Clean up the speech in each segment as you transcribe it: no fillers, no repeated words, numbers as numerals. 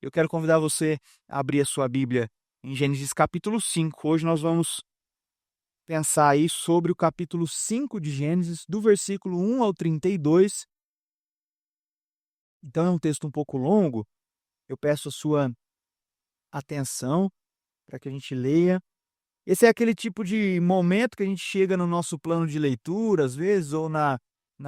Eu quero convidar você a abrir a sua Bíblia em Gênesis capítulo 5. Hoje nós vamos pensar aí sobre o capítulo 5 de Gênesis, do versículo 1 ao 32. Então é um texto um pouco longo, eu peço a sua atenção para que a gente leia. Esse é aquele tipo de momento que a gente chega no nosso plano de leitura, às vezes, ou na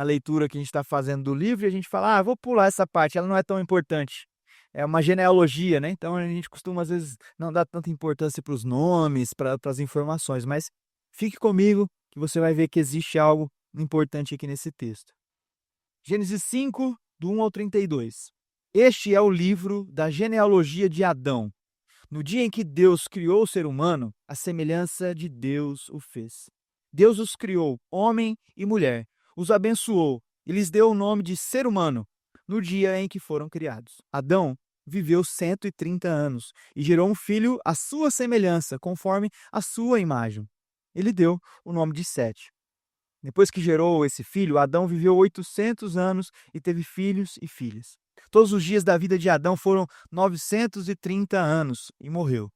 leitura que a gente está fazendo do livro, e a gente fala, vou pular essa parte, ela não é tão importante. É uma genealogia, né? Então a gente costuma, às vezes, não dar tanta importância para os nomes, para as informações, mas fique comigo que você vai ver que existe algo importante aqui nesse texto. Gênesis 5, do 1 ao 32. Este é o livro da genealogia de Adão. No dia em que Deus criou o ser humano, a semelhança de Deus o fez. Deus os criou, homem e mulher, os abençoou e lhes deu o nome de ser humano no dia em que foram criados. Adão viveu 130 anos e gerou um filho à sua semelhança, conforme a sua imagem. Ele deu o nome de Sete. Depois que gerou esse filho, Adão viveu 800 anos e teve filhos e filhas. Todos os dias da vida de Adão foram 930 anos e morreu.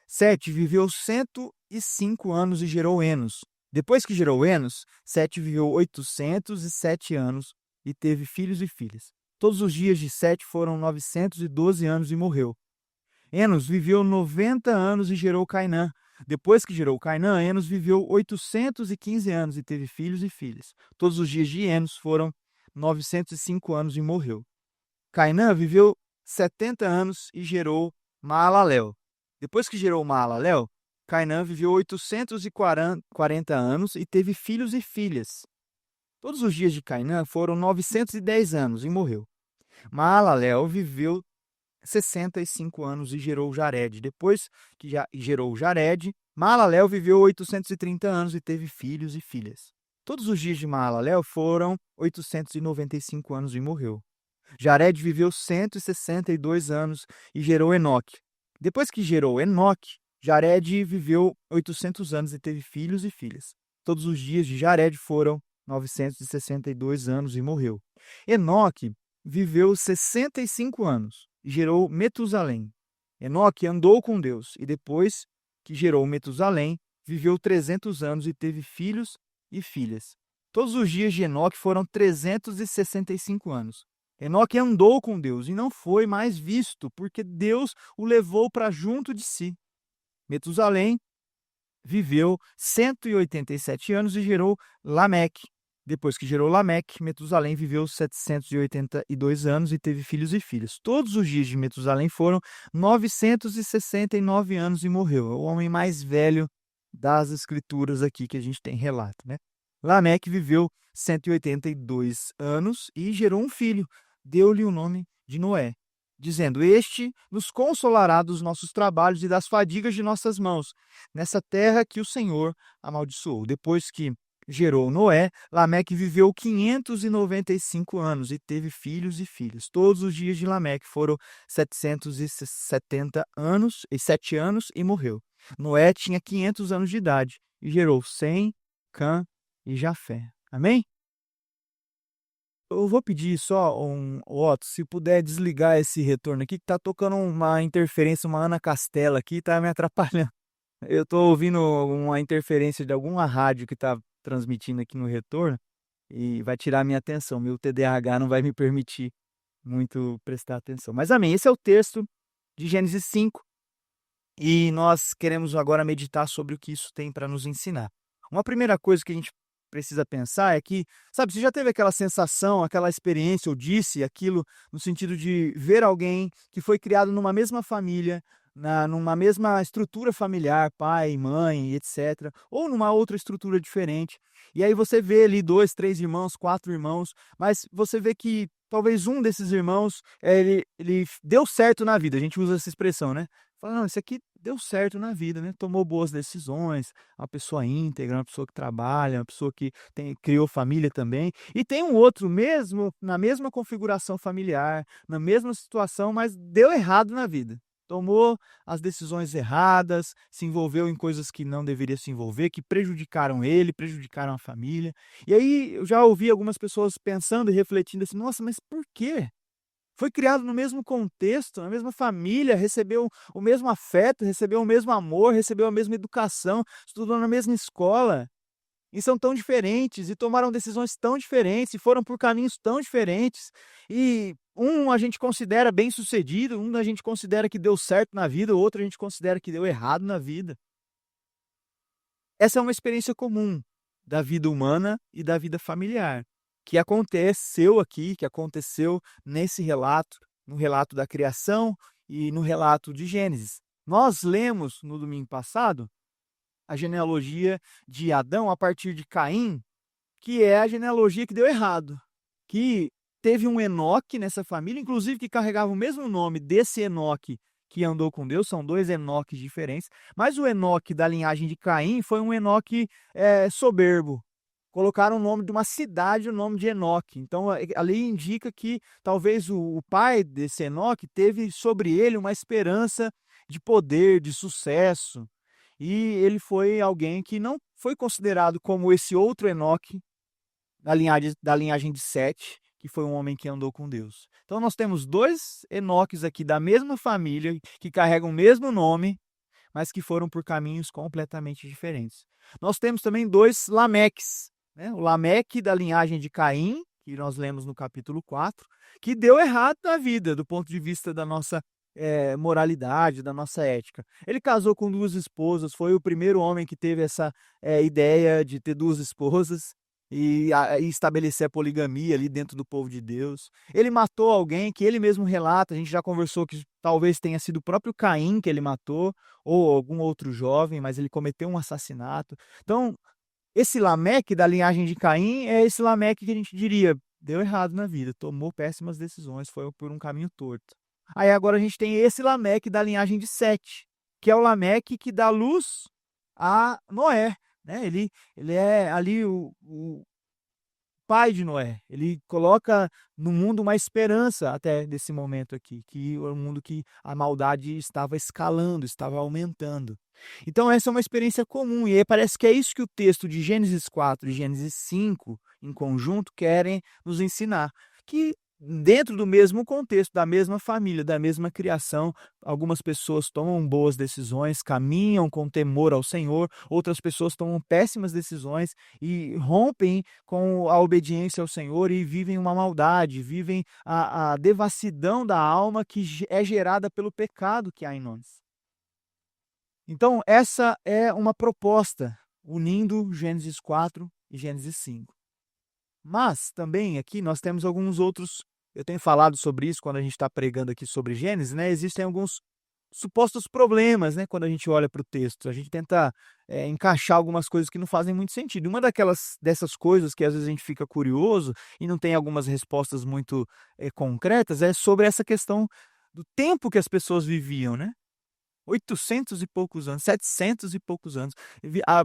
Sete viveu 105 anos e gerou Enos. Depois que gerou Enos, Sete viveu 807 anos e teve filhos e filhas. Todos os dias de Sete foram 912 anos e morreu. Enos viveu 90 anos e gerou Cainã. Depois que gerou Cainã, Enos viveu 815 anos e teve filhos e filhas. Todos os dias de Enos foram 905 anos e morreu. Cainã viveu 70 anos e gerou Maalalel. Depois que gerou Maalalel, Cainã viveu 840 anos e teve filhos e filhas. Todos os dias de Cainã foram 910 anos e morreu. Maalalel viveu 65 anos e gerou Jared. Depois que gerou Jared, Maalalel viveu 830 anos e teve filhos e filhas. Todos os dias de Maalalel foram 895 anos e morreu. Jared viveu 162 anos e gerou Enoque. Depois que gerou Enoque, Jared viveu 800 anos e teve filhos e filhas. Todos os dias de Jared foram 962 anos e morreu. Enoque viveu 65 anos e gerou Metusalém. Enoque andou com Deus e depois que gerou Metusalém, viveu 300 anos e teve filhos e filhas. Todos os dias de Enoque foram 365 anos. Enoque andou com Deus e não foi mais visto, porque Deus o levou para junto de si. Metusalém viveu 187 anos e gerou Lameque. Depois que gerou Lameque, Metusalém viveu 782 anos e teve filhos e filhas. Todos os dias de Metusalém foram 969 anos e morreu. É o homem mais velho das escrituras aqui que a gente tem relato, né? Lameque viveu 182 anos e gerou um filho. Deu-lhe o nome de Noé, dizendo: Este nos consolará dos nossos trabalhos e das fadigas de nossas mãos, nessa terra que o Senhor amaldiçoou. Depois que gerou Noé, Lameque viveu 595 anos e teve filhos e filhas. Todos os dias de Lameque foram 770 anos e 7 anos e morreu. Noé tinha 500 anos de idade e gerou Sem, Cã e Jafé. Amém? Eu vou pedir só Otto, se puder desligar esse retorno aqui, que tá tocando uma interferência, uma Ana Castela aqui, tá me atrapalhando. Eu tô ouvindo uma interferência de alguma rádio que tá transmitindo aqui no retorno e vai tirar a minha atenção. Meu TDAH não vai me permitir muito prestar atenção. Mas amém, esse é o texto de Gênesis 5 e nós queremos agora meditar sobre o que isso tem para nos ensinar. Uma primeira coisa que a gente precisa pensar é que, sabe, você já teve aquela sensação, aquela experiência, ou disse aquilo no sentido de ver alguém que foi criado numa mesma família, numa mesma estrutura familiar, pai, mãe, etc., ou numa outra estrutura diferente. E aí você vê ali 2, 3 irmãos, 4 irmãos, mas você vê que talvez um desses irmãos, ele deu certo na vida. A gente usa essa expressão, né? Fala, não, esse aqui deu certo na vida, né? Tomou boas decisões, uma pessoa íntegra, uma pessoa que trabalha, uma pessoa que criou família também. E tem um outro mesmo, na mesma configuração familiar, na mesma situação, mas deu errado na vida. Tomou as decisões erradas, se envolveu em coisas que não deveria se envolver, que prejudicaram ele, prejudicaram a família. E aí eu já ouvi algumas pessoas pensando e refletindo assim, nossa, mas por quê? foi criado no mesmo contexto, na mesma família, recebeu o mesmo afeto, recebeu o mesmo amor, recebeu a mesma educação, estudou na mesma escola, e são tão diferentes, e tomaram decisões tão diferentes, e foram por caminhos tão diferentes. E um a gente considera bem-sucedido, um a gente considera que deu certo na vida, o outro a gente considera que deu errado na vida. Essa é uma experiência comum da vida humana e da vida familiar, que aconteceu aqui, que aconteceu nesse relato, no relato da criação e no relato de Gênesis. Nós lemos no domingo passado a genealogia de Adão a partir de Caim, que é a genealogia que deu errado, que teve um Enoque nessa família, inclusive que carregava o mesmo nome desse Enoque que andou com Deus, são dois Enoques diferentes, mas o Enoque da linhagem de Caim foi um Enoque soberbo. Colocaram o nome de uma cidade, o nome de Enoque. Então, ali indica que talvez o pai desse Enoque teve sobre ele uma esperança de poder, de sucesso. E ele foi alguém que não foi considerado como esse outro Enoque da linhagem de Sete, que foi um homem que andou com Deus. Então nós temos dois Enoques aqui da mesma família, que carregam o mesmo nome, mas que foram por caminhos completamente diferentes. Nós temos também dois Lameques, né? O Lameque da linhagem de Caim, que nós lemos no capítulo 4, que deu errado na vida, do ponto de vista da nossa moralidade, da nossa ética. Ele casou com duas esposas, foi o primeiro homem que teve essa ideia de ter duas esposas e estabelecer a poligamia ali dentro do povo de Deus. Ele matou alguém que ele mesmo relata, a gente já conversou que talvez tenha sido o próprio Caim que ele matou, ou algum outro jovem, mas ele cometeu um assassinato. Então, esse Lameque da linhagem de Caim é esse Lameque que a gente diria, deu errado na vida, tomou péssimas decisões, foi por um caminho torto. Aí agora a gente tem esse Lameque da linhagem de Sete, que é o Lameque que dá luz a Noé, né? Ele é ali o pai de Noé. Ele coloca no mundo uma esperança até desse momento aqui, que é um mundo que a maldade estava escalando, estava aumentando. Então essa é uma experiência comum, e aí parece que é isso que o texto de Gênesis 4 e Gênesis 5, em conjunto, querem nos ensinar. Que dentro do mesmo contexto, da mesma família, da mesma criação, algumas pessoas tomam boas decisões, caminham com temor ao Senhor, outras pessoas tomam péssimas decisões e rompem com a obediência ao Senhor e vivem uma maldade, vivem a devassidão da alma que é gerada pelo pecado que há em nós. Então, essa é uma proposta, unindo Gênesis 4 e Gênesis 5. Mas também aqui nós temos alguns outros, eu tenho falado sobre isso quando a gente está pregando aqui sobre Gênesis, né? Existem alguns supostos problemas, né? Quando a gente olha para o texto, a gente tenta encaixar algumas coisas que não fazem muito sentido. Uma dessas coisas que às vezes a gente fica curioso e não tem algumas respostas muito concretas é sobre essa questão do tempo que as pessoas viviam, né? 800 e poucos anos, 700 e poucos anos.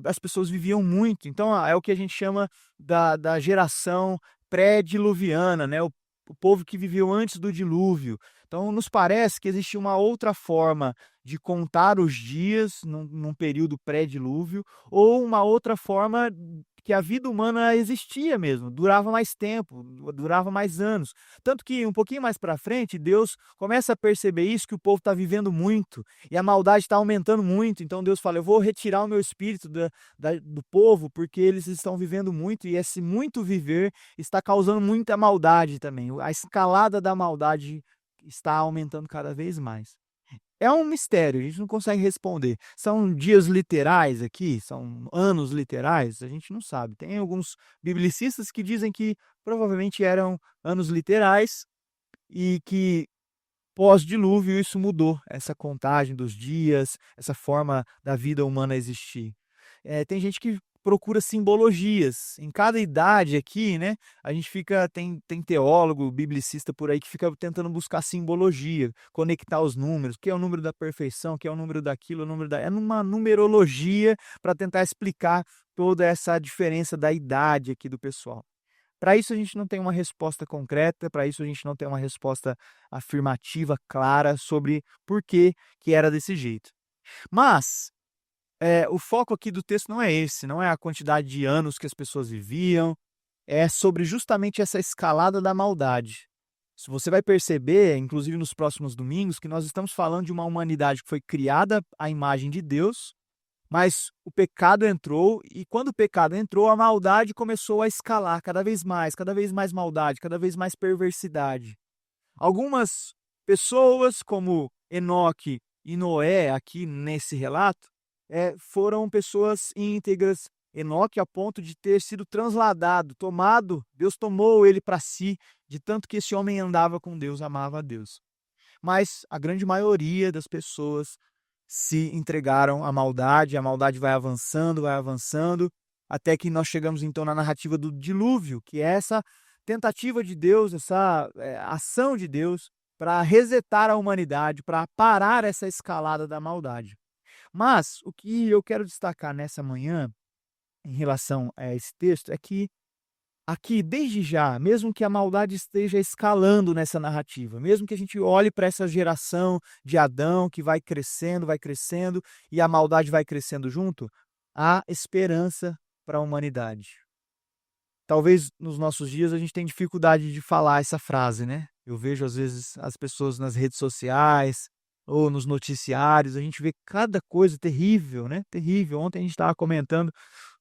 As pessoas viviam muito. Então, é o que a gente chama da geração pré-diluviana, né? O povo que viveu antes do dilúvio. Então, nos parece que existe uma outra forma de contar os dias num período pré-dilúvio, ou uma outra forma que a vida humana existia mesmo, durava mais tempo, durava mais anos. Tanto que um pouquinho mais para frente, Deus começa a perceber isso, que o povo está vivendo muito e a maldade está aumentando muito. Então Deus fala: eu vou retirar o meu espírito do povo, porque eles estão vivendo muito e esse muito viver está causando muita maldade também. A escalada da maldade está aumentando cada vez mais. É um mistério, a gente não consegue responder. São dias literais aqui? São anos literais? A gente não sabe. Tem alguns biblicistas que dizem que provavelmente eram anos literais e que pós-dilúvio isso mudou, essa contagem dos dias, essa forma da vida humana existir. Tem gente que procura simbologias. Em cada idade aqui, né, a gente fica, tem teólogo, biblicista por aí que fica tentando buscar simbologia, conectar os números, que é o número da perfeição, que é o número daquilo, o número da... É uma numerologia para tentar explicar toda essa diferença da idade aqui do pessoal. Para isso a gente não tem uma resposta concreta, para isso a gente não tem uma resposta afirmativa, clara, sobre por que era desse jeito. Mas o foco aqui do texto não é esse, não é a quantidade de anos que as pessoas viviam, é sobre justamente essa escalada da maldade. Se você vai perceber, inclusive nos próximos domingos, que nós estamos falando de uma humanidade que foi criada à imagem de Deus, mas o pecado entrou, e quando o pecado entrou, a maldade começou a escalar cada vez mais maldade, cada vez mais perversidade. Algumas pessoas, como Enoque e Noé, aqui nesse relato, foram pessoas íntegras. Enoque, a ponto de ter sido transladado, tomado, Deus tomou ele para si, de tanto que esse homem andava com Deus, amava a Deus. Mas a grande maioria das pessoas se entregaram à maldade, a maldade vai avançando, até que nós chegamos então na narrativa do dilúvio, que é essa tentativa de Deus, essa ação de Deus para resetar a humanidade, para parar essa escalada da maldade. Mas o que eu quero destacar nessa manhã, em relação a esse texto, é que aqui, desde já, mesmo que a maldade esteja escalando nessa narrativa, mesmo que a gente olhe para essa geração de Adão que vai crescendo e a maldade vai crescendo junto, há esperança para a humanidade. Talvez nos nossos dias a gente tenha dificuldade de falar essa frase, né? Eu vejo às vezes as pessoas nas redes sociais ou nos noticiários, a gente vê cada coisa terrível, né? Terrível. Ontem a gente estava comentando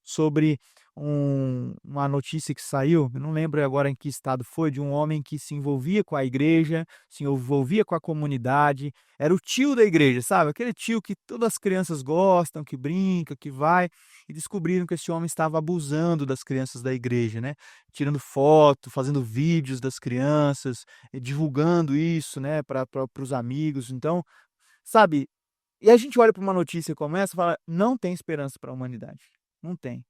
sobre uma notícia que saiu, eu não lembro agora em que estado foi, de um homem que se envolvia com a igreja, se envolvia com a comunidade, era o tio da igreja, sabe? Aquele tio que todas as crianças gostam, que brinca, que vai, e descobriram que esse homem estava abusando das crianças da igreja, né? Tirando foto, fazendo vídeos das crianças, divulgando isso, né, para os amigos. Então, sabe, e a gente olha para uma notícia como essa e fala: não tem esperança para a humanidade. Não tem.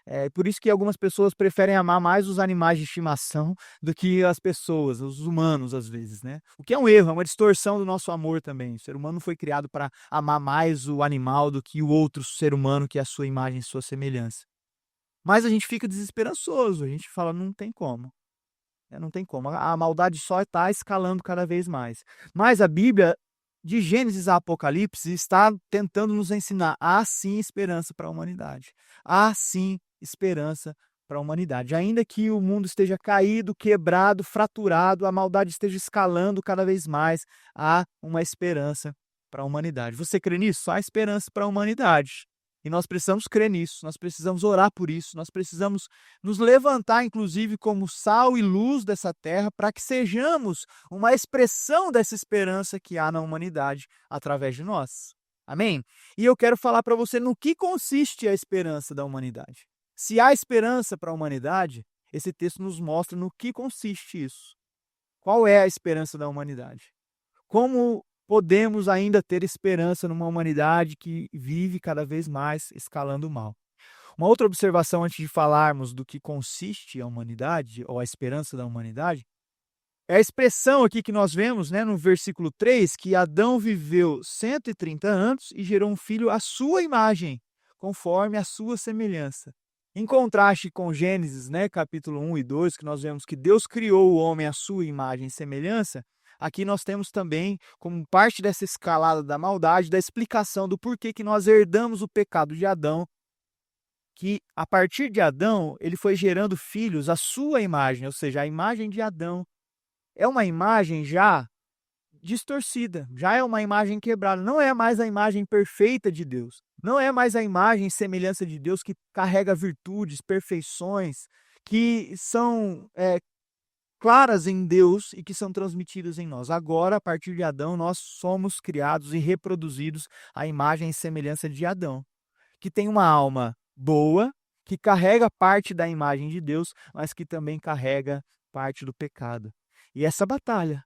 É por isso que algumas pessoas preferem amar mais os animais de estimação do que as pessoas, os humanos, às vezes, né? O que é um erro, é uma distorção do nosso amor também. O ser humano não foi criado para amar mais o animal do que o outro ser humano, que é a sua imagem e sua semelhança. Mas a gente fica desesperançoso, a gente fala: não tem como. Não tem como. A maldade só está escalando cada vez mais. Mas a Bíblia, de Gênesis a Apocalipse, está tentando nos ensinar: há sim esperança para a humanidade. Há sim esperança para a humanidade. Ainda que o mundo esteja caído, quebrado, fraturado, a maldade esteja escalando cada vez mais, há uma esperança para a humanidade. Você crê nisso? Há esperança para a humanidade. E nós precisamos crer nisso, nós precisamos orar por isso, nós precisamos nos levantar, inclusive, como sal e luz dessa terra, para que sejamos uma expressão dessa esperança que há na humanidade através de nós. Amém? E eu quero falar para você no que consiste a esperança da humanidade. Se há esperança para a humanidade, esse texto nos mostra no que consiste isso. Qual é a esperança da humanidade? Como podemos ainda ter esperança numa humanidade que vive cada vez mais escalando o mal? Uma outra observação antes de falarmos do que consiste a humanidade, ou a esperança da humanidade, é a expressão aqui que nós vemos, né, no versículo 3, que Adão viveu 130 anos e gerou um filho à sua imagem, conforme a sua semelhança. Em contraste com Gênesis, né, capítulo 1 e 2, que nós vemos que Deus criou o homem à sua imagem e semelhança, aqui nós temos também, como parte dessa escalada da maldade, da explicação do porquê que nós herdamos o pecado de Adão, que a partir de Adão, ele foi gerando filhos à sua imagem, ou seja, a imagem de Adão é uma imagem já distorcida, já é uma imagem quebrada, não é mais a imagem perfeita de Deus, não é mais a imagem e semelhança de Deus que carrega virtudes, perfeições, que são claras em Deus e que são transmitidas em nós. Agora, a partir de Adão, nós somos criados e reproduzidos à imagem e semelhança de Adão, que tem uma alma boa, que carrega parte da imagem de Deus, mas que também carrega parte do pecado. E essa batalha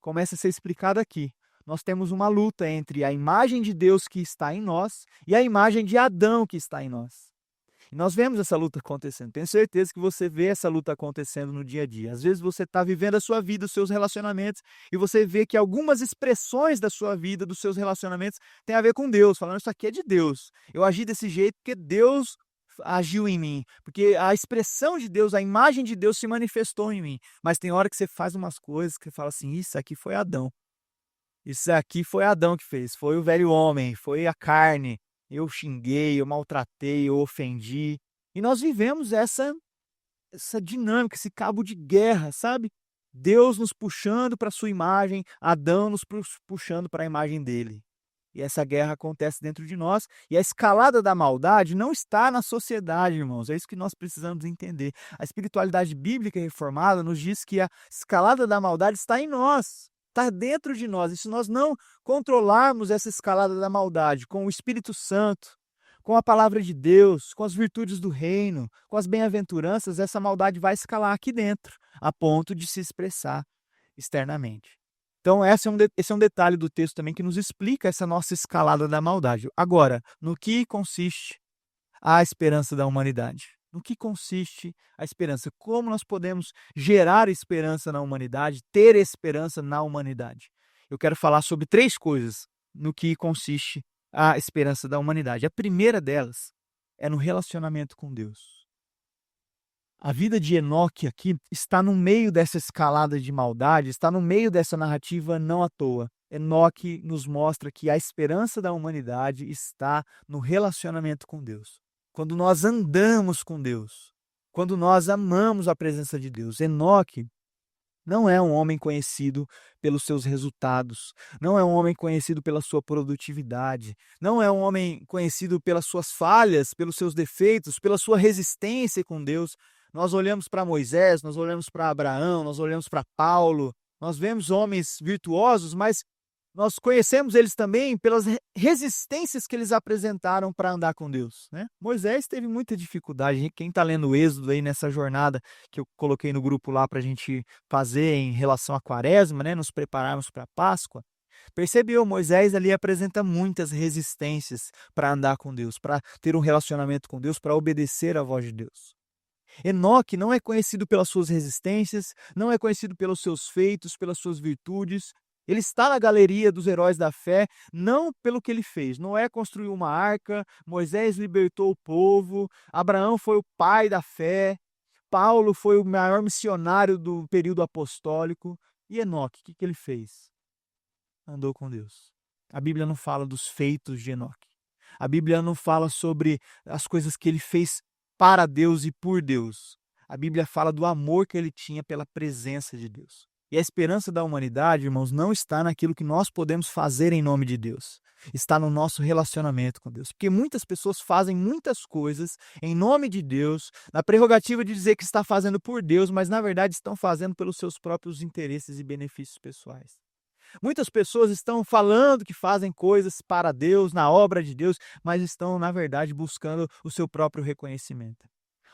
começa a ser explicada aqui. Nós temos uma luta entre a imagem de Deus que está em nós e a imagem de Adão que está em nós. E nós vemos essa luta acontecendo. Tenho certeza que você vê essa luta acontecendo no dia a dia. Às vezes você está vivendo a sua vida, os seus relacionamentos, e você vê que algumas expressões da sua vida, dos seus relacionamentos, têm a ver com Deus, falando: isso aqui é de Deus. Eu agi desse jeito porque Deus agiu em mim, porque a expressão de Deus, a imagem de Deus se manifestou em mim. Mas tem hora que você faz umas coisas que você fala assim: isso aqui foi Adão. Isso aqui foi Adão que fez, foi o velho homem, foi a carne. Eu xinguei, eu maltratei, eu ofendi. E nós vivemos essa dinâmica, esse cabo de guerra, sabe? Deus nos puxando para a sua imagem, Adão nos puxando para a imagem dele. E essa guerra acontece dentro de nós, e a escalada da maldade não está na sociedade, irmãos. É isso que nós precisamos entender. A espiritualidade bíblica reformada nos diz que a escalada da maldade está em nós, está dentro de nós. E se nós não controlarmos essa escalada da maldade com o Espírito Santo, com a palavra de Deus, com as virtudes do reino, com as bem-aventuranças, essa maldade vai escalar aqui dentro, a ponto de se expressar externamente. Então, esse é um detalhe do texto também que nos explica essa nossa escalada da maldade. Agora, no que consiste a esperança da humanidade? No que consiste a esperança? Como nós podemos gerar esperança na humanidade, ter esperança na humanidade? Eu quero falar sobre 3 coisas no que consiste a esperança da humanidade. A primeira delas é no relacionamento com Deus. A vida de Enoque aqui está no meio dessa escalada de maldade, está no meio dessa narrativa não à toa. Enoque nos mostra que a esperança da humanidade está no relacionamento com Deus. Quando nós andamos com Deus, quando nós amamos a presença de Deus. Enoque não é um homem conhecido pelos seus resultados, não é um homem conhecido pela sua produtividade, não é um homem conhecido pelas suas falhas, pelos seus defeitos, pela sua resistência com Deus. Nós olhamos para Moisés, nós olhamos para Abraão, nós olhamos para Paulo, nós vemos homens virtuosos, mas nós conhecemos eles também pelas resistências que eles apresentaram para andar com Deus, né? Moisés teve muita dificuldade. Quem está lendo o Êxodo aí nessa jornada que eu coloquei no grupo lá para a gente fazer em relação à Quaresma, né? Nos prepararmos para a Páscoa, percebeu, Moisés ali apresenta muitas resistências para andar com Deus, para ter um relacionamento com Deus, para obedecer à voz de Deus. Enoque não é conhecido pelas suas resistências, não é conhecido pelos seus feitos, pelas suas virtudes. Ele está na galeria dos heróis da fé, não pelo que ele fez. Noé construiu uma arca, Moisés libertou o povo, Abraão foi o pai da fé, Paulo foi o maior missionário do período apostólico. E Enoque, o que ele fez? Andou com Deus. A Bíblia não fala dos feitos de Enoque. A Bíblia não fala sobre as coisas que ele fez para Deus e por Deus. A Bíblia fala do amor que ele tinha pela presença de Deus. E a esperança da humanidade, irmãos, não está naquilo que nós podemos fazer em nome de Deus. Está no nosso relacionamento com Deus. Porque muitas pessoas fazem muitas coisas em nome de Deus, na prerrogativa de dizer que está fazendo por Deus, mas na verdade estão fazendo pelos seus próprios interesses e benefícios pessoais. Muitas pessoas estão falando que fazem coisas para Deus, na obra de Deus, mas estão, na verdade, buscando o seu próprio reconhecimento.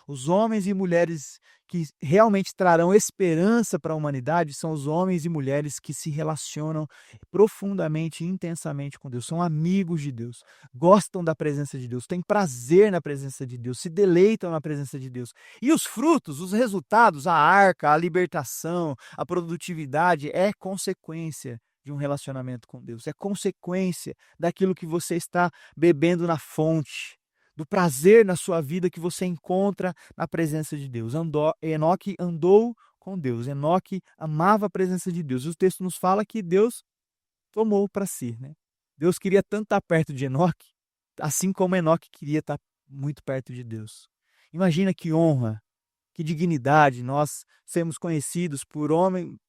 Os homens e mulheres que realmente trarão esperança para a humanidade são os homens e mulheres que se relacionam profundamente e intensamente com Deus, são amigos de Deus, gostam da presença de Deus, têm prazer na presença de Deus, se deleitam na presença de Deus. E os frutos, os resultados, a arca, a libertação, a produtividade é consequência de um relacionamento com Deus, é consequência daquilo que você está bebendo na fonte, do prazer na sua vida que você encontra na presença de Deus. Enoque andou com Deus, Enoque amava a presença de Deus. O texto nos fala que Deus tomou para si, né? Deus queria tanto estar perto de Enoque, assim como Enoque queria estar muito perto de Deus. Imagina que honra, que dignidade nós sermos conhecidos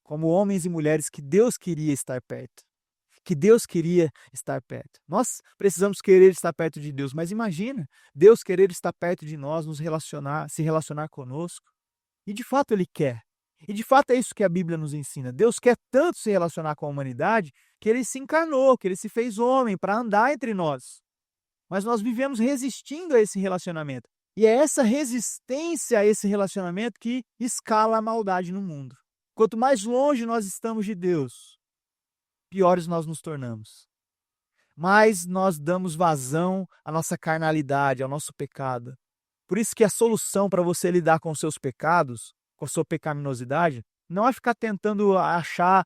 como homens e mulheres que Deus queria estar perto. Que Deus queria estar perto. Nós precisamos querer estar perto de Deus, mas imagina Deus querer estar perto de nós, se relacionar conosco. E de fato Ele quer. E de fato é isso que a Bíblia nos ensina. Deus quer tanto se relacionar com a humanidade que Ele se encarnou, que Ele se fez homem para andar entre nós. Mas nós vivemos resistindo a esse relacionamento. E é essa resistência a esse relacionamento que escala a maldade no mundo. Quanto mais longe nós estamos de Deus, piores nós nos tornamos. Mais nós damos vazão à nossa carnalidade, ao nosso pecado. Por isso que a solução para você lidar com os seus pecados, com a sua pecaminosidade, não é ficar tentando achar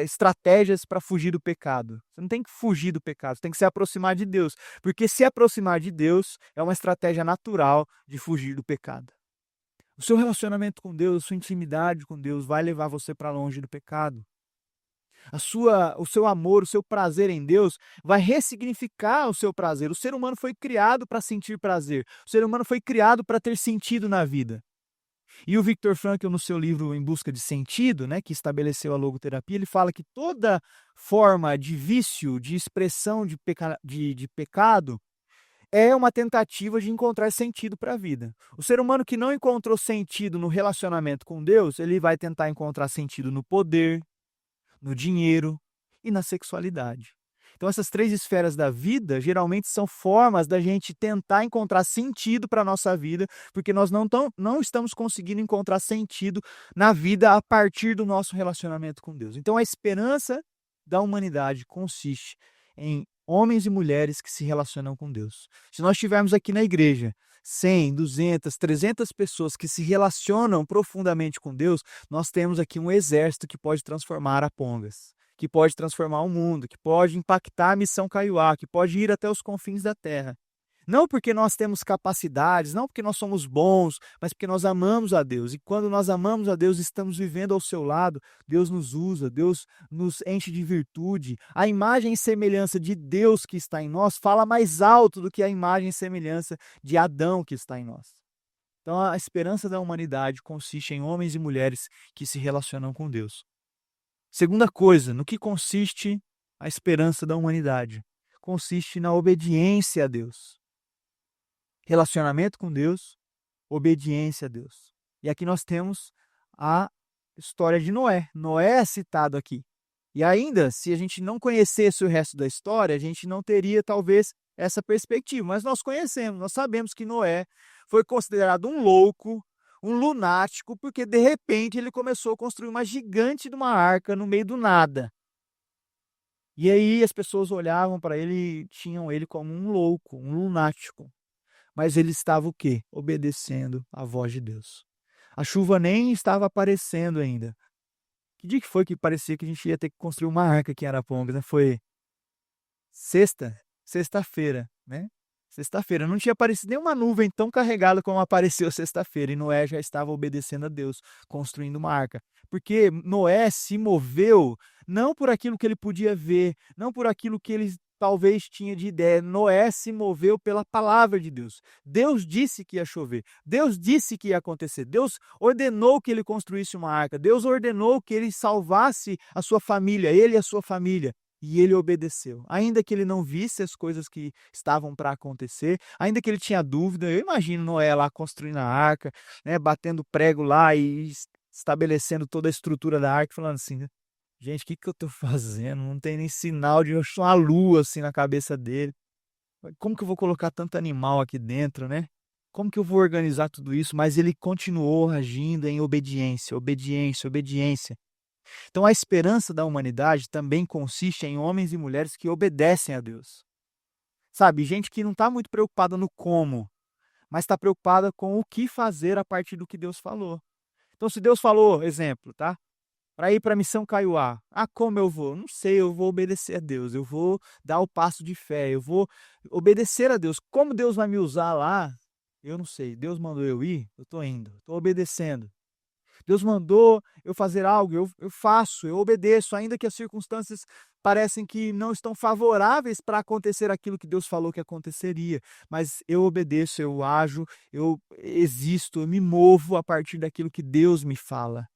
estratégias para fugir do pecado. Você não tem que fugir do pecado, você tem que se aproximar de Deus. Porque se aproximar de Deus é uma estratégia natural de fugir do pecado. O seu relacionamento com Deus, a sua intimidade com Deus vai levar você para longe do pecado. O seu amor, o seu prazer em Deus vai ressignificar o seu prazer. O ser humano foi criado para sentir prazer. O ser humano foi criado para ter sentido na vida. E o Viktor Frankl, no seu livro Em Busca de Sentido, né, que estabeleceu a logoterapia, ele fala que toda forma de vício, de expressão de pecado, é uma tentativa de encontrar sentido para a vida. O ser humano que não encontrou sentido no relacionamento com Deus, ele vai tentar encontrar sentido no poder, no dinheiro e na sexualidade. Então, essas 3 esferas da vida, geralmente são formas da gente tentar encontrar sentido para a nossa vida, porque nós não estamos conseguindo encontrar sentido na vida a partir do nosso relacionamento com Deus. Então, a esperança da humanidade consiste em homens e mulheres que se relacionam com Deus. Se nós tivermos aqui na igreja 100, 200, 300 pessoas que se relacionam profundamente com Deus, nós temos aqui um exército que pode transformar Arapongas, que pode transformar o mundo, que pode impactar a missão Kaiowá, que pode ir até os confins da terra. Não porque nós temos capacidades, não porque nós somos bons, mas porque nós amamos a Deus. E quando nós amamos a Deus, estamos vivendo ao seu lado, Deus nos usa, Deus nos enche de virtude. A imagem e semelhança de Deus que está em nós fala mais alto do que a imagem e semelhança de Adão que está em nós. Então, a esperança da humanidade consiste em homens e mulheres que se relacionam com Deus. Segunda coisa, no que consiste a esperança da humanidade? Consiste na obediência a Deus. Relacionamento com Deus, obediência a Deus. E aqui nós temos a história de Noé. Noé é citado aqui. E ainda, se a gente não conhecesse o resto da história, a gente não teria talvez essa perspectiva. Mas nós conhecemos, nós sabemos que Noé foi considerado um louco, um lunático, porque de repente ele começou a construir uma gigante de uma arca no meio do nada. E aí as pessoas olhavam para ele e tinham ele como um louco, um lunático. Mas ele estava o quê? Obedecendo à voz de Deus. A chuva nem estava aparecendo ainda. Que dia que foi que parecia que a gente ia ter que construir uma arca aqui em Arapongas, né? Foi sexta-feira, né? Sexta-feira. Não tinha aparecido nenhuma nuvem tão carregada como apareceu sexta-feira. E Noé já estava obedecendo a Deus, construindo uma arca. Porque Noé se moveu não por aquilo que ele podia ver, não por aquilo que ele talvez tinha de ideia. Noé se moveu pela palavra de Deus. Deus disse que ia chover. Deus disse que ia acontecer. Deus ordenou que ele construísse uma arca. Deus ordenou que ele salvasse a sua família, ele e a sua família. E ele obedeceu. Ainda que ele não visse as coisas que estavam para acontecer, ainda que ele tinha dúvida, eu imagino Noé lá construindo a arca, né, batendo prego lá e estabelecendo toda a estrutura da arca, falando assim: gente, o que que eu estou fazendo? Não tem nem sinal de uma lua assim na cabeça dele. Como que eu vou colocar tanto animal aqui dentro, né? Como que eu vou organizar tudo isso? Mas ele continuou agindo em obediência, obediência, obediência. Então, a esperança da humanidade também consiste em homens e mulheres que obedecem a Deus. Sabe, gente que não está muito preocupada no como, mas está preocupada com o que fazer a partir do que Deus falou. Então, se Deus falou, exemplo, tá? Para ir para a missão Kaiowá. Ah, como eu vou? Não sei, eu vou obedecer a Deus, eu vou dar o passo de fé, eu vou obedecer a Deus. Como Deus vai me usar lá? Eu não sei. Deus mandou eu ir, eu estou indo, estou obedecendo. Deus mandou eu fazer algo, eu faço, eu obedeço, ainda que as circunstâncias parecem que não estão favoráveis para acontecer aquilo que Deus falou que aconteceria. Mas eu obedeço, eu ajo, eu existo, eu me movo a partir daquilo que Deus me fala.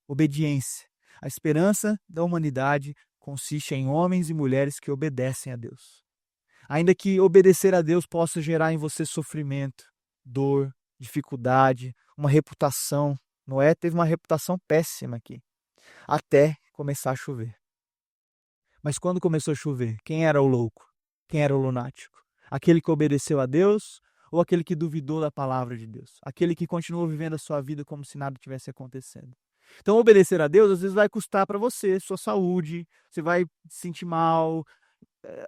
Obediência. A esperança da humanidade consiste em homens e mulheres que obedecem a Deus. Ainda que obedecer a Deus possa gerar em você sofrimento, dor, dificuldade, uma reputação. Noé teve uma reputação péssima aqui, até começar a chover. Mas quando começou a chover, quem era o louco? Quem era o lunático? Aquele que obedeceu a Deus ou aquele que duvidou da palavra de Deus? Aquele que continuou vivendo a sua vida como se nada tivesse acontecendo? Então, obedecer a Deus às vezes vai custar para você, sua saúde, você vai se sentir mal.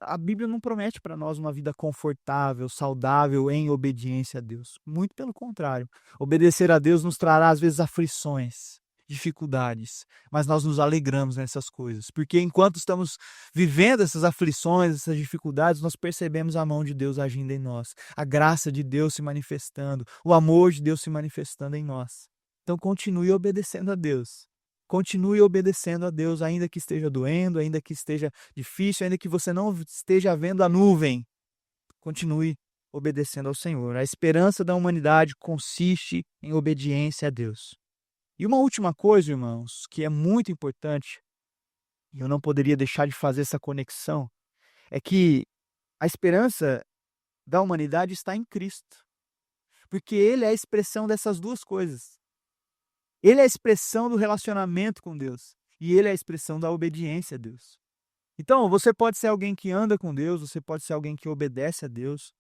A Bíblia não promete para nós uma vida confortável, saudável, em obediência a Deus. Muito pelo contrário. Obedecer a Deus nos trará, às vezes, aflições, dificuldades, mas nós nos alegramos nessas coisas, porque enquanto estamos vivendo essas aflições, essas dificuldades, nós percebemos a mão de Deus agindo em nós, a graça de Deus se manifestando, o amor de Deus se manifestando em nós. Então, continue obedecendo a Deus. Continue obedecendo a Deus, ainda que esteja doendo, ainda que esteja difícil, ainda que você não esteja vendo a nuvem. Continue obedecendo ao Senhor. A esperança da humanidade consiste em obediência a Deus. E uma última coisa, irmãos, que é muito importante, e eu não poderia deixar de fazer essa conexão, é que a esperança da humanidade está em Cristo, porque Ele é a expressão dessas duas coisas. Ele é a expressão do relacionamento com Deus e Ele é a expressão da obediência a Deus. Então, você pode ser alguém que anda com Deus, você pode ser alguém que obedece a Deus.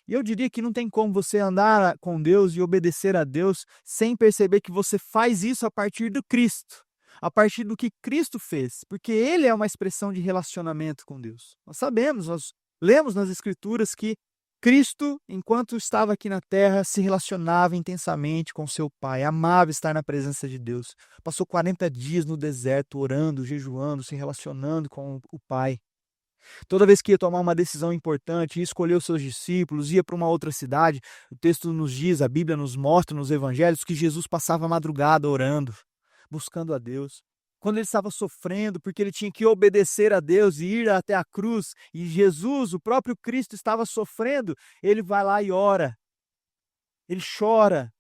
E eu diria que não tem como você andar com Deus e obedecer a Deus sem perceber que você faz isso a partir do Cristo, a partir do que Cristo fez, porque Ele é uma expressão de relacionamento com Deus. Nós sabemos, nós lemos nas Escrituras que Cristo, enquanto estava aqui na terra, se relacionava intensamente com seu Pai, amava estar na presença de Deus. Passou 40 dias no deserto, orando, jejuando, se relacionando com o Pai. Toda vez que ia tomar uma decisão importante, ia escolher os seus discípulos, ia para uma outra cidade, o texto nos diz, a Bíblia nos mostra nos evangelhos que Jesus passava a madrugada orando, buscando a Deus. Quando ele estava sofrendo, porque ele tinha que obedecer a Deus e ir até a cruz, e Jesus, o próprio Cristo, estava sofrendo, ele vai lá e ora. Ele chora.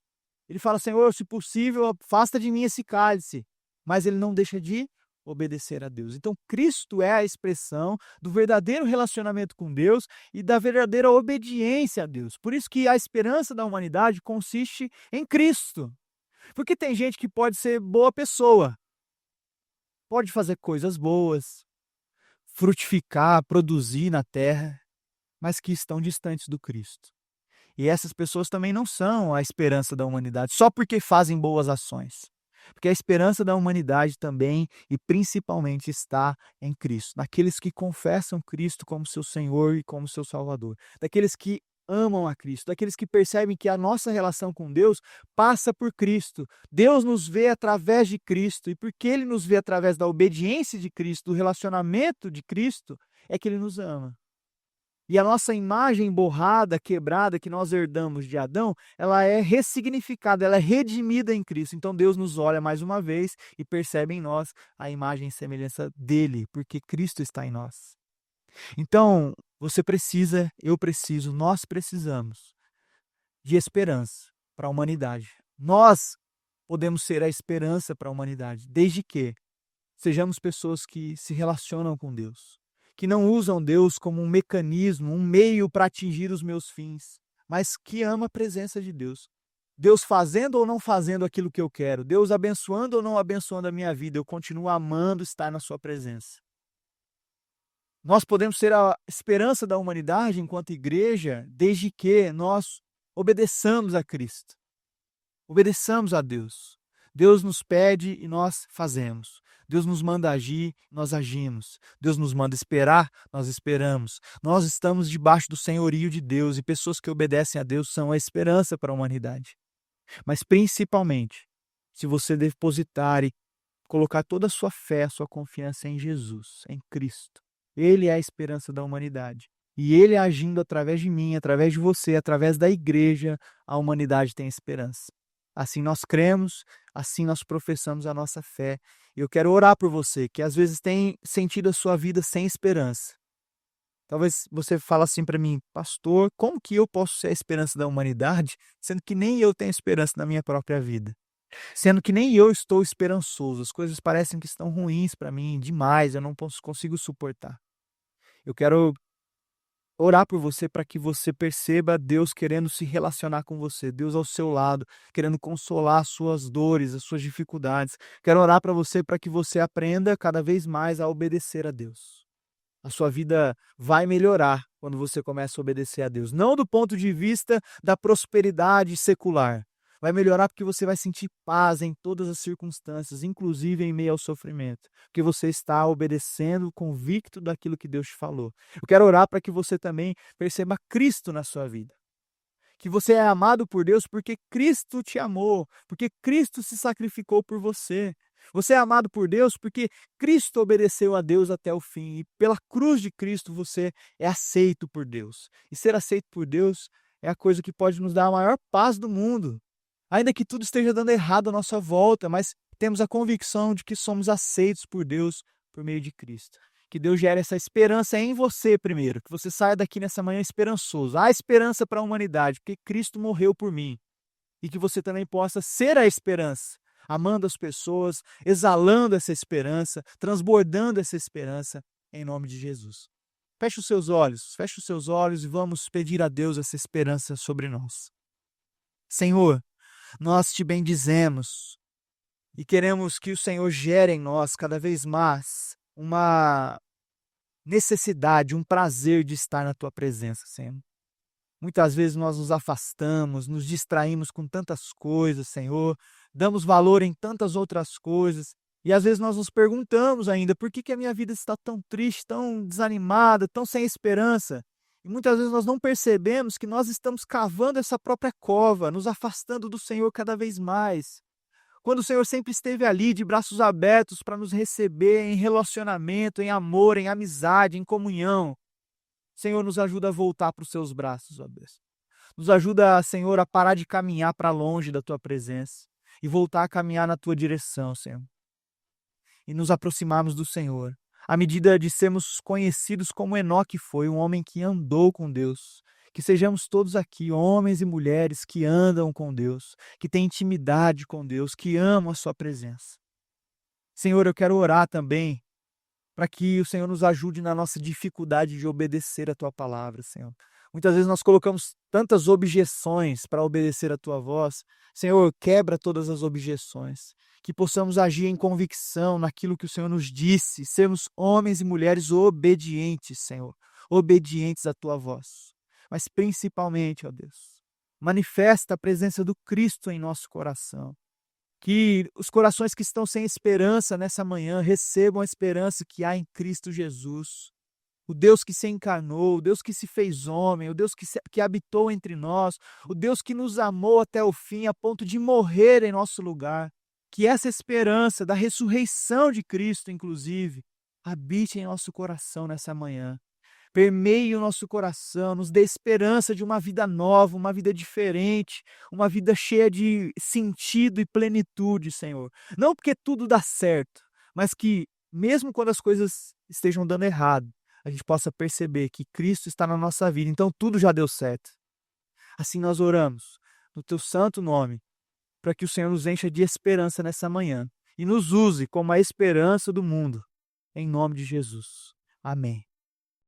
Ele fala: Senhor, se possível, afasta de mim esse cálice. Mas ele não deixa de obedecer a Deus. Então, Cristo é a expressão do verdadeiro relacionamento com Deus e da verdadeira obediência a Deus. Por isso que a esperança da humanidade consiste em Cristo. Porque tem gente que pode ser boa pessoa, pode fazer coisas boas, frutificar, produzir na terra, mas que estão distantes do Cristo. E essas pessoas também não são a esperança da humanidade, só porque fazem boas ações. Porque a esperança da humanidade também e principalmente está em Cristo, naqueles que confessam Cristo como seu Senhor e como seu Salvador, daqueles que amam a Cristo, daqueles que percebem que a nossa relação com Deus passa por Cristo. Deus nos vê através de Cristo, e porque Ele nos vê através da obediência de Cristo, do relacionamento de Cristo, é que Ele nos ama. E a nossa imagem borrada, quebrada, que nós herdamos de Adão, ela é ressignificada, ela é redimida em Cristo. Então Deus nos olha mais uma vez e percebe em nós a imagem e semelhança dele, porque Cristo está em nós. Então, você precisa, eu preciso, nós precisamos de esperança para a humanidade. Nós podemos ser a esperança para a humanidade, desde que sejamos pessoas que se relacionam com Deus, que não usam Deus como um mecanismo, um meio para atingir os meus fins, mas que ama a presença de Deus. Deus fazendo ou não fazendo aquilo que eu quero, Deus abençoando ou não abençoando a minha vida, eu continuo amando estar na sua presença. Nós podemos ser a esperança da humanidade enquanto igreja, desde que nós obedeçamos a Cristo, obedeçamos a Deus. Deus nos pede e nós fazemos. Deus nos manda agir, nós agimos. Deus nos manda esperar, nós esperamos. Nós estamos debaixo do senhorio de Deus e pessoas que obedecem a Deus são a esperança para a humanidade. Mas principalmente, se você depositar e colocar toda a sua fé, a sua confiança em Jesus, em Cristo. Ele é a esperança da humanidade. E Ele agindo através de mim, através de você, através da igreja, a humanidade tem esperança. Assim nós cremos, assim nós professamos a nossa fé. E eu quero orar por você, que às vezes tem sentido a sua vida sem esperança. Talvez você fale assim para mim: pastor, como que eu posso ser a esperança da humanidade, sendo que nem eu tenho esperança na minha própria vida? Sendo que nem eu estou esperançoso, as coisas parecem que estão ruins para mim demais, eu não consigo suportar. Eu quero orar por você para que você perceba Deus querendo se relacionar com você, Deus ao seu lado, querendo consolar as suas dores, as suas dificuldades. Quero orar para você para que você aprenda cada vez mais a obedecer a Deus. A sua vida vai melhorar quando você começa a obedecer a Deus. Não do ponto de vista da prosperidade secular. Vai melhorar porque você vai sentir paz em todas as circunstâncias, inclusive em meio ao sofrimento. Porque você está obedecendo, convicto daquilo que Deus te falou. Eu quero orar para que você também perceba Cristo na sua vida. Que você é amado por Deus porque Cristo te amou, porque Cristo se sacrificou por você. Você é amado por Deus porque Cristo obedeceu a Deus até o fim. E pela cruz de Cristo você é aceito por Deus. E ser aceito por Deus é a coisa que pode nos dar a maior paz do mundo. Ainda que tudo esteja dando errado à nossa volta, mas temos a convicção de que somos aceitos por Deus por meio de Cristo. Que Deus gere essa esperança em você primeiro, que você saia daqui nessa manhã esperançoso. Há esperança para a humanidade, porque Cristo morreu por mim. E que você também possa ser a esperança, amando as pessoas, exalando essa esperança, transbordando essa esperança, em nome de Jesus. Feche os seus olhos e vamos pedir a Deus essa esperança sobre nós. Senhor, nós te bendizemos e queremos que o Senhor gere em nós cada vez mais uma necessidade, um prazer de estar na tua presença, Senhor. Muitas vezes nós nos afastamos, nos distraímos com tantas coisas, Senhor, damos valor em tantas outras coisas, e às vezes nós nos perguntamos ainda por que a minha vida está tão triste, tão desanimada, tão sem esperança. E muitas vezes nós não percebemos que nós estamos cavando essa própria cova, nos afastando do Senhor cada vez mais. Quando o Senhor sempre esteve ali de braços abertos para nos receber em relacionamento, em amor, em amizade, em comunhão. Senhor, nos ajuda a voltar para os seus braços, ó Deus. Nos ajuda, Senhor, a parar de caminhar para longe da tua presença e voltar a caminhar na tua direção, Senhor. E nos aproximarmos do Senhor, à medida de sermos conhecidos como Enoque foi, um homem que andou com Deus. Que sejamos todos aqui, homens e mulheres que andam com Deus, que têm intimidade com Deus, que amam a sua presença. Senhor, eu quero orar também para que o Senhor nos ajude na nossa dificuldade de obedecer a tua palavra, Senhor. Muitas vezes nós colocamos tantas objeções para obedecer a tua voz. Senhor, quebra todas as objeções. Que possamos agir em convicção naquilo que o Senhor nos disse, sermos homens e mulheres obedientes, Senhor, obedientes à tua voz. Mas principalmente, ó Deus, manifesta a presença do Cristo em nosso coração. Que os corações que estão sem esperança nessa manhã recebam a esperança que há em Cristo Jesus. O Deus que se encarnou, o Deus que se fez homem, o Deus que habitou entre nós, o Deus que nos amou até o fim a ponto de morrer em nosso lugar. Que essa esperança da ressurreição de Cristo, inclusive, habite em nosso coração nessa manhã. Permeie o nosso coração, nos dê esperança de uma vida nova, uma vida diferente, uma vida cheia de sentido e plenitude, Senhor. Não porque tudo dá certo, mas que, mesmo quando as coisas estejam dando errado, a gente possa perceber que Cristo está na nossa vida, então tudo já deu certo. Assim nós oramos, no teu santo nome, para que o Senhor nos encha de esperança nessa manhã e nos use como a esperança do mundo. Em nome de Jesus. Amém.